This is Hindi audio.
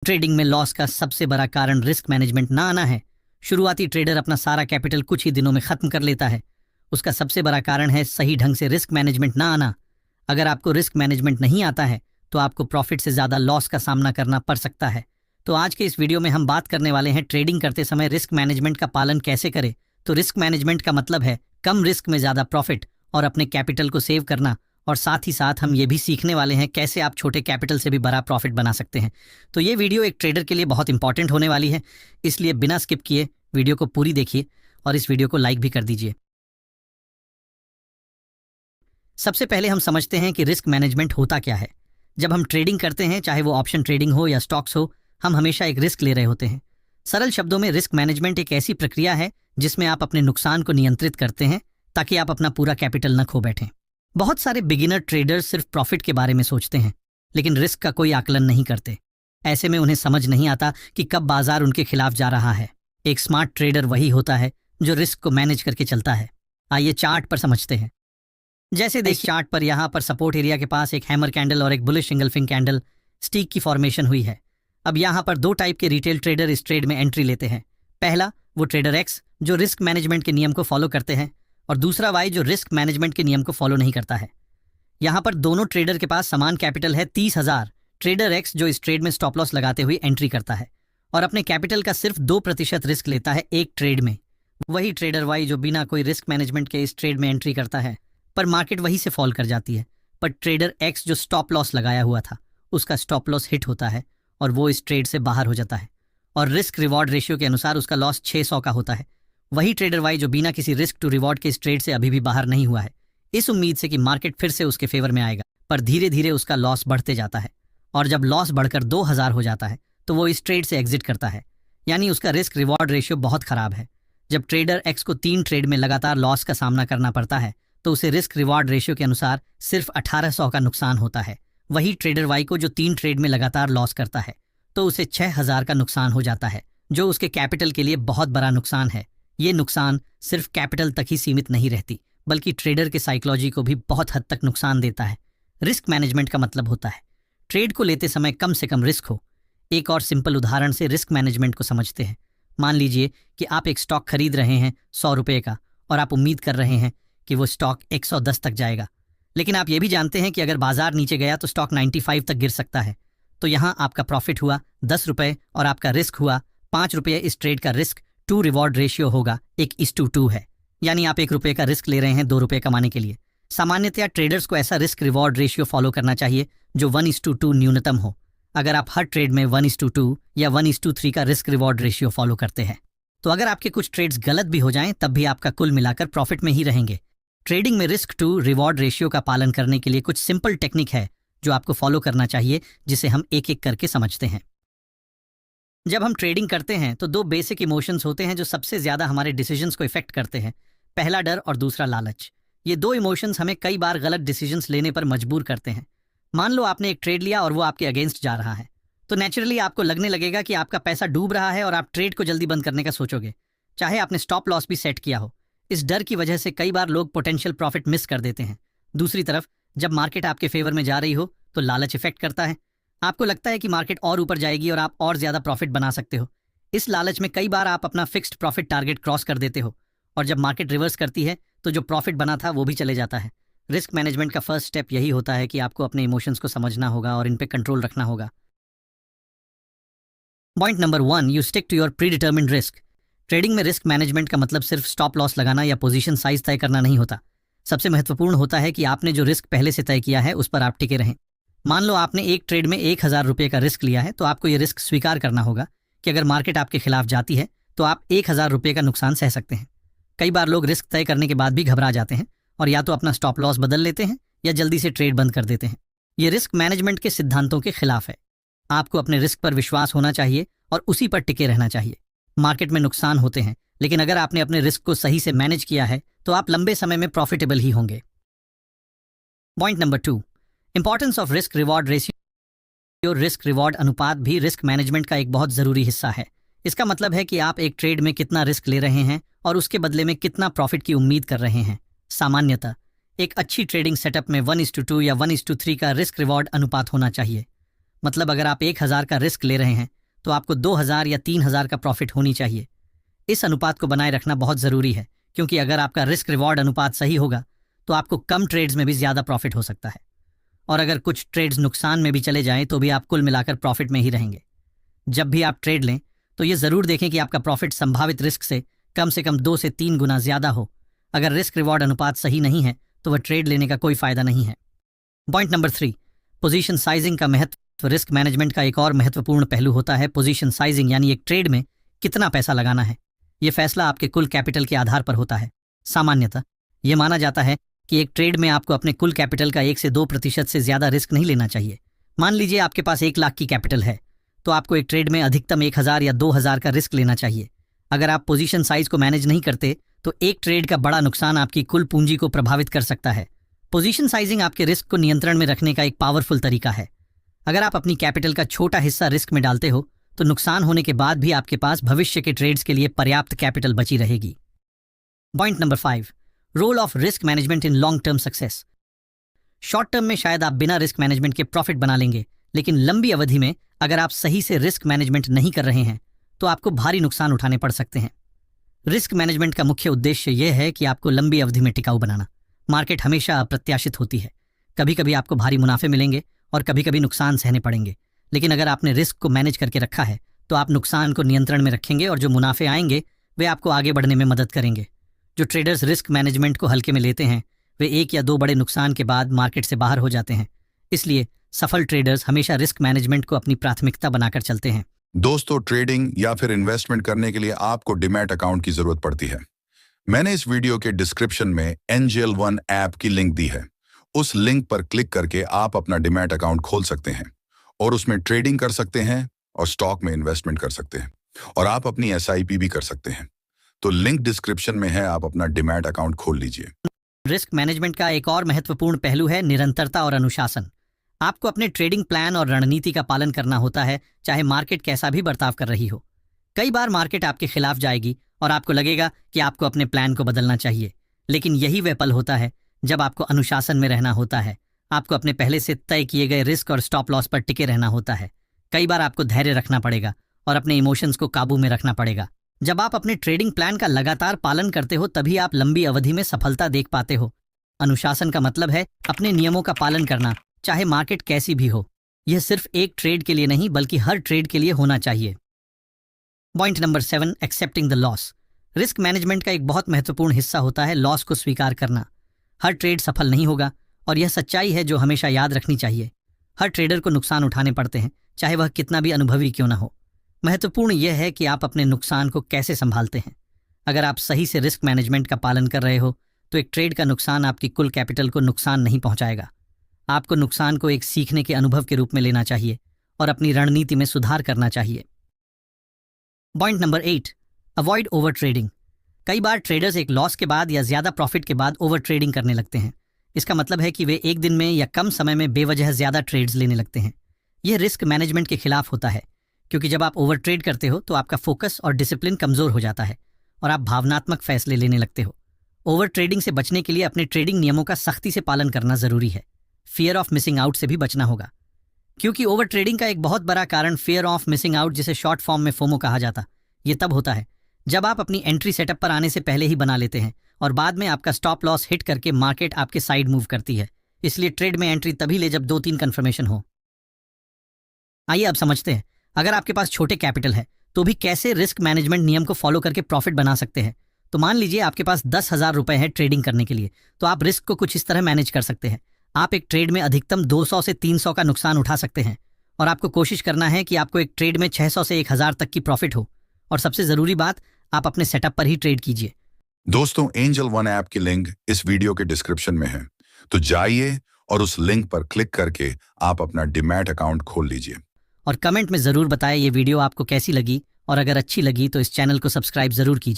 ट्रेडिंग में लॉस का सबसे बड़ा कारण रिस्क मैनेजमेंट ना आना है। शुरुआती ट्रेडर अपना सारा कैपिटल कुछ ही दिनों में खत्म कर लेता है। उसका सबसे बड़ा कारण है सही ढंग से रिस्क मैनेजमेंट ना आना। अगर आपको रिस्क मैनेजमेंट नहीं आता है तो आपको प्रॉफिट से ज़्यादा लॉस का सामना करना पड़ सकता है। तो आज के इस वीडियो में हम बात करने वाले हैं ट्रेडिंग करते समय रिस्क मैनेजमेंट का पालन कैसे करें। तो रिस्क मैनेजमेंट का मतलब है कम रिस्क में ज़्यादा प्रॉफिट और अपने कैपिटल को सेव करना। और साथ ही साथ हम ये भी सीखने वाले हैं कैसे आप छोटे कैपिटल से भी बड़ा प्रॉफिट बना सकते हैं। तो ये वीडियो एक ट्रेडर के लिए बहुत इंपॉर्टेंट होने वाली है, इसलिए बिना स्किप किए वीडियो को पूरी देखिए और इस वीडियो को लाइक भी कर दीजिए। सबसे पहले हम समझते हैं कि रिस्क मैनेजमेंट होता क्या है। जब हम ट्रेडिंग करते हैं, चाहे वो ऑप्शन ट्रेडिंग हो या स्टॉक्स हो, हम हमेशा एक रिस्क ले रहे होते हैं। सरल शब्दों में रिस्क मैनेजमेंट एक ऐसी प्रक्रिया है जिसमें आप अपने नुकसान को नियंत्रित करते हैं ताकि आप अपना पूरा कैपिटल न खो बैठें। बहुत सारे बिगिनर ट्रेडर्स सिर्फ प्रॉफिट के बारे में सोचते हैं लेकिन रिस्क का कोई आकलन नहीं करते। ऐसे में उन्हें समझ नहीं आता कि कब बाजार उनके खिलाफ जा रहा है। एक स्मार्ट ट्रेडर वही होता है जो रिस्क को मैनेज करके चलता है। आइए चार्ट पर समझते हैं। जैसे देखिए चार्ट पर यहाँ पर सपोर्ट एरिया के पास एक हैमर कैंडल और एक बुलिश इंगल्फिंग कैंडल स्टिक की फॉर्मेशन हुई है। अब यहाँ पर दो टाइप के रिटेल ट्रेडर इस ट्रेड में एंट्री लेते हैं। पहला वो ट्रेडर एक्स जो रिस्क मैनेजमेंट के नियम को फॉलो करते हैं, और दूसरा वाई जो रिस्क मैनेजमेंट के नियम को फॉलो नहीं करता है। यहाँ पर दोनों ट्रेडर के पास समान कैपिटल है 30,000। ट्रेडर एक्स जो इस ट्रेड में स्टॉप लॉस लगाते हुए एंट्री करता है और अपने कैपिटल का सिर्फ 2% रिस्क लेता है एक ट्रेड में। वही ट्रेडर वाई जो बिना कोई रिस्क मैनेजमेंट के इस ट्रेड में एंट्री करता है, पर मार्केट वहीं से फॉल कर जाती है। पर ट्रेडर एक्स जो स्टॉप लॉस लगाया हुआ था उसका स्टॉप लॉस हिट होता है और वो इस ट्रेड से बाहर हो जाता है और रिस्क रिवॉर्ड रेशियो के अनुसार उसका लॉस 600 का होता है। वही ट्रेडर वाई जो बिना किसी रिस्क टू रिवॉर्ड के इस ट्रेड से अभी भी बाहर नहीं हुआ है, इस उम्मीद से कि मार्केट फिर से उसके फेवर में आएगा, पर धीरे धीरे उसका लॉस बढ़ते जाता है और जब लॉस बढ़कर 2000 हो जाता है तो वो इस ट्रेड से एग्जिट करता है। यानी उसका रिस्क रिवॉर्ड रेशियो बहुत खराब है। जब ट्रेडर एक्स को 3 ट्रेड में लगातार लॉस का सामना करना पड़ता है तो उसे रिस्क रिवॉर्ड रेशियो के अनुसार सिर्फ 1800 का नुकसान होता है। वही ट्रेडर वाई को जो 3 ट्रेड में लगातार लॉस करता है तो उसे 6000 का नुकसान हो जाता है, जो उसके कैपिटल के लिए बहुत बड़ा नुकसान है। ये नुकसान सिर्फ कैपिटल तक ही सीमित नहीं रहती बल्कि ट्रेडर के साइकोलॉजी को भी बहुत हद तक नुकसान देता है। रिस्क मैनेजमेंट का मतलब होता है ट्रेड को लेते समय कम से कम रिस्क हो। एक और सिंपल उदाहरण से रिस्क मैनेजमेंट को समझते हैं। मान लीजिए कि आप एक स्टॉक खरीद रहे हैं 100 रुपये का और आप उम्मीद कर रहे हैं कि वो स्टॉक 110 तक जाएगा, लेकिन आप ये भी जानते हैं कि अगर बाजार नीचे गया तो स्टॉक 95 तक गिर सकता है। तो यहाँ आपका प्रॉफिट हुआ 10 रुपये और आपका रिस्क हुआ 5 रुपये। इस ट्रेड का रिस्क टू रिवॉर्ड रेशियो होगा 1:2 है, यानी आप 1 रुपये का रिस्क ले रहे हैं 2 रुपये कमाने के लिए। सामान्यतया ट्रेडर्स को ऐसा रिस्क रिवॉर्ड रेशियो फॉलो करना चाहिए जो 1:2 न्यूनतम हो। अगर आप हर ट्रेड में 1:2 या 1:3 का रिस्क रिवॉर्ड रेशियो फॉलो करते हैं तो अगर आपके कुछ ट्रेड्स गलत भी हो जाएं तब भी आपका कुल मिलाकर प्रॉफिट में ही रहेंगे। ट्रेडिंग में रिस्क टू रिवॉर्ड रेशियो का पालन करने के लिए कुछ सिंपल टेक्निक है जो आपको फॉलो करना चाहिए, जिसे हम एक एक करके समझते हैं। जब हम ट्रेडिंग करते हैं तो 2 बेसिक इमोशंस होते हैं जो सबसे ज़्यादा हमारे डिसीजंस को इफेक्ट करते हैं। पहला डर और दूसरा लालच। ये 2 इमोशंस हमें कई बार गलत डिसीजंस लेने पर मजबूर करते हैं। मान लो आपने एक ट्रेड लिया और वो आपके अगेंस्ट जा रहा है, तो नेचुरली आपको लगने लगेगा कि आपका पैसा डूब रहा है और आप ट्रेड को जल्दी बंद करने का सोचोगे, चाहे आपने स्टॉप लॉस भी सेट किया हो। इस डर की वजह से कई बार लोग पोटेंशियल प्रॉफिट मिस कर देते हैं। दूसरी तरफ जब मार्केट आपके फेवर में जा रही हो तो लालच इफेक्ट करता है। आपको लगता है कि मार्केट और ऊपर जाएगी और आप और ज़्यादा प्रॉफिट बना सकते हो। इस लालच में कई बार आप अपना फिक्स्ड प्रॉफिट टारगेट क्रॉस कर देते हो और जब मार्केट रिवर्स करती है तो जो प्रॉफिट बना था वो भी चले जाता है। रिस्क मैनेजमेंट का फर्स्ट स्टेप यही होता है कि आपको अपने इमोशंस को समझना होगा और इन पे कंट्रोल रखना होगा। Point number 1, you stick to your pre determined risk. Trading में रिस्क मैनेजमेंट का मतलब सिर्फ स्टॉप लॉस लगाना या पोजीशन साइज तय करना नहीं होता। सबसे महत्वपूर्ण होता है कि आपने जो रिस्क पहले से तय किया है उस पर आप टिके रहें। मान लो आपने एक ट्रेड में 1000 रुपये का रिस्क लिया है, तो आपको ये रिस्क स्वीकार करना होगा कि अगर मार्केट आपके खिलाफ जाती है तो आप 1000 रुपये का नुकसान सह सकते हैं। कई बार लोग रिस्क तय करने के बाद भी घबरा जाते हैं और या तो अपना स्टॉप लॉस बदल लेते हैं या जल्दी से ट्रेड बंद कर देते हैं। ये रिस्क मैनेजमेंट के सिद्धांतों के खिलाफ है। आपको अपने रिस्क पर विश्वास होना चाहिए और उसी पर टिके रहना चाहिए। मार्केट में नुकसान होते हैं, लेकिन अगर आपने अपने रिस्क को सही से मैनेज किया है तो आप लंबे समय में प्रॉफिटेबल ही होंगे। Point number 2, importance of risk reward ratio. Risk reward अनुपात भी रिस्क मैनेजमेंट का एक बहुत ज़रूरी हिस्सा है। इसका मतलब है कि आप एक ट्रेड में कितना रिस्क ले रहे हैं और उसके बदले में कितना प्रॉफिट की उम्मीद कर रहे हैं। सामान्यतः एक अच्छी ट्रेडिंग सेटअप में 1:2 या 1:3 का रिस्क रिवॉर्ड अनुपात होना चाहिए। मतलब अगर आप 1000 का रिस्क ले रहे हैं तो आपको 2000 या 3000 का प्रॉफिट होनी चाहिए। इस अनुपात को बनाए रखना बहुत ज़रूरी है, क्योंकि अगर आपका रिस्क रिवॉर्ड अनुपात सही होगा तो आपको कम ट्रेड्स में भी ज़्यादा प्रॉफिट हो सकता है, और अगर कुछ ट्रेड्स नुकसान में भी चले जाएं तो भी आप कुल मिलाकर प्रॉफिट में ही रहेंगे। जब भी आप ट्रेड लें तो ये ज़रूर देखें कि आपका प्रॉफिट संभावित रिस्क से कम 2 से 3 गुना ज़्यादा हो। अगर रिस्क रिवॉर्ड अनुपात सही नहीं है तो वह ट्रेड लेने का कोई फ़ायदा नहीं है। पॉइंट नंबर 3, पोजीशन साइजिंग का महत्व। रिस्क मैनेजमेंट का एक और महत्वपूर्ण पहलू होता है पोजीशन साइजिंग, यानी एक ट्रेड में कितना पैसा लगाना है। यह फैसला आपके कुल कैपिटल के आधार पर होता है। सामान्यतः यह माना जाता है कि एक ट्रेड में आपको अपने कुल कैपिटल का 1 से 2% से ज़्यादा रिस्क नहीं लेना चाहिए। मान लीजिए आपके पास 1 लाख की कैपिटल है तो आपको एक ट्रेड में अधिकतम 1000 या 2000 का रिस्क लेना चाहिए। अगर आप पोजीशन साइज को मैनेज नहीं करते तो एक ट्रेड का बड़ा नुकसान आपकी कुल पूंजी को प्रभावित कर सकता है। पोजीशन साइजिंग आपके रिस्क को नियंत्रण में रखने का एक पावरफुल तरीका है। अगर आप अपनी कैपिटल का छोटा हिस्सा रिस्क में डालते हो तो नुकसान होने के बाद भी आपके पास भविष्य के ट्रेड्स के लिए पर्याप्त कैपिटल बची रहेगी। Point number 5, role of risk management in long term success. Short term में शायद आप बिना रिस्क मैनेजमेंट के प्रॉफिट बना लेंगे, लेकिन लंबी अवधि में अगर आप सही से रिस्क मैनेजमेंट नहीं कर रहे हैं तो आपको भारी नुकसान उठाने पड़ सकते हैं। रिस्क मैनेजमेंट का मुख्य उद्देश्य यह है कि आपको लंबी अवधि में टिकाऊ बनाना। मार्केट हमेशा अप्रत्याशित होती है, कभी कभी आपको भारी मुनाफे मिलेंगे और कभी कभी नुकसान सहने पड़ेंगे, लेकिन अगर आपने रिस्क को मैनेज करके रखा है तो आप नुकसान को नियंत्रण में रखेंगे और जो मुनाफे आएंगे वे आपको आगे बढ़ने में मदद करेंगे। जो ट्रेडर्स रिस्क मैनेजमेंट को हल्के में लेते हैं वे 1 या 2 बड़े नुकसान के बाद मार्केट से बाहर हो जाते हैं। इसलिए सफल ट्रेडर्स हमेशा रिस्क मैनेजमेंट को अपनी प्राथमिकता बनाकर चलते हैं। दोस्तों, ट्रेडिंग या फिर इन्वेस्टमेंट करने के लिए आपको डीमैट अकाउंट की जरूरत पड़ती है। मैंने इस वीडियो के डिस्क्रिप्शन में एंजल वन ऐप की लिंक दी है। उस लिंक पर क्लिक करके आप अपना डीमैट अकाउंट खोल सकते हैं और उसमें ट्रेडिंग कर सकते हैं और स्टॉक में इन्वेस्टमेंट कर सकते हैं, और आप अपनी SIP भी कर सकते हैं। तो लिंक डिस्क्रिप्शन में है, आप अपना डीमैट अकाउंट खोल लीजिए। रिस्क मैनेजमेंट का एक और महत्वपूर्ण पहलू है निरंतरता और अनुशासन। आपको अपने ट्रेडिंग प्लान और रणनीति का पालन करना होता है, चाहे मार्केट कैसा भी बर्ताव कर रही हो। कई बार मार्केट आपके खिलाफ जाएगी और आपको लगेगा कि आपको अपने प्लान को बदलना चाहिए, लेकिन यही वह पल होता है जब आपको अनुशासन में रहना होता है। आपको अपने पहले से तय किए गए रिस्क और स्टॉप लॉस पर टिके रहना होता है। कई बार आपको धैर्य रखना पड़ेगा और अपने इमोशंस को काबू में रखना पड़ेगा। जब आप अपने ट्रेडिंग प्लान का लगातार पालन करते हो तभी आप लंबी अवधि में सफलता देख पाते हो। अनुशासन का मतलब है अपने नियमों का पालन करना, चाहे मार्केट कैसी भी हो। यह सिर्फ एक ट्रेड के लिए नहीं बल्कि हर ट्रेड के लिए होना चाहिए। Point number 7, accepting the loss. Risk management का एक बहुत महत्वपूर्ण हिस्सा होता है लॉस को स्वीकार करना। हर ट्रेड सफल नहीं होगा और यह सच्चाई है जो हमेशा याद रखनी चाहिए। हर ट्रेडर को नुकसान उठाने पड़ते हैं, चाहे वह कितना भी अनुभवी क्यों ना हो। महत्वपूर्ण यह है कि आप अपने नुकसान को कैसे संभालते हैं। अगर आप सही से रिस्क मैनेजमेंट का पालन कर रहे हो तो एक ट्रेड का नुकसान आपकी कुल कैपिटल को नुकसान नहीं पहुंचाएगा। आपको नुकसान को एक सीखने के अनुभव के रूप में लेना चाहिए और अपनी रणनीति में सुधार करना चाहिए। Point number 8, avoid over trading. कई बार ट्रेडर्स एक लॉस के बाद या ज़्यादा प्रॉफिट के बाद ओवर ट्रेडिंग करने लगते हैं। इसका मतलब है कि वे एक दिन में या कम समय में बेवजह ज़्यादा ट्रेड्स लेने लगते हैं। यह रिस्क मैनेजमेंट के खिलाफ होता है, क्योंकि जब आप ओवर ट्रेड करते हो तो आपका फोकस और डिसिप्लिन कमज़ोर हो जाता है और आप भावनात्मक फैसले लेने लगते हो। ओवर ट्रेडिंग से बचने के लिए अपने ट्रेडिंग नियमों का सख्ती से पालन करना ज़रूरी है। फियर ऑफ मिसिंग आउट से भी बचना होगा, क्योंकि ओवर ट्रेडिंग का एक बहुत बड़ा कारण फियर ऑफ मिसिंग आउट, जिसे शॉर्ट फॉर्म में फोमो कहा जाता, ये तब होता है जब आप अपनी एंट्री सेटअप पर आने से पहले ही बना लेते हैं और बाद में आपका स्टॉप लॉस हिट करके मार्केट आपके साइड मूव करती है। इसलिए ट्रेड में एंट्री तभी ले जब 2-3 कन्फर्मेशन हो। आइए अब समझते हैं, अगर आपके पास छोटे कैपिटल है तो भी कैसे रिस्क मैनेजमेंट नियम को फॉलो करके प्रॉफिट बना सकते हैं। तो मान लीजिए आपके पास 10,000 रुपए है ट्रेडिंग करने के लिए, तो आप रिस्क को कुछ इस तरह मैनेज कर सकते हैं। आप एक ट्रेड में अधिकतम 200 से 300 का नुकसान उठा सकते हैं और आपको कोशिश करना है कि आपको एक ट्रेड में 600 से 1000 तक की प्रॉफिट हो। और सबसे ज़रूरी बात, आप अपने सेटअप पर ही ट्रेड कीजिए। दोस्तों, एंजल वन ऐप की लिंक इस वीडियो के डिस्क्रिप्शन में है, तो जाइए और उस लिंक पर क्लिक करके आप अपना डीमैट अकाउंट खोल लीजिए। और कमेंट में ज़रूर बताएं ये वीडियो आपको कैसी लगी, और अगर अच्छी लगी तो इस चैनल को सब्सक्राइब ज़रूर कीजिए।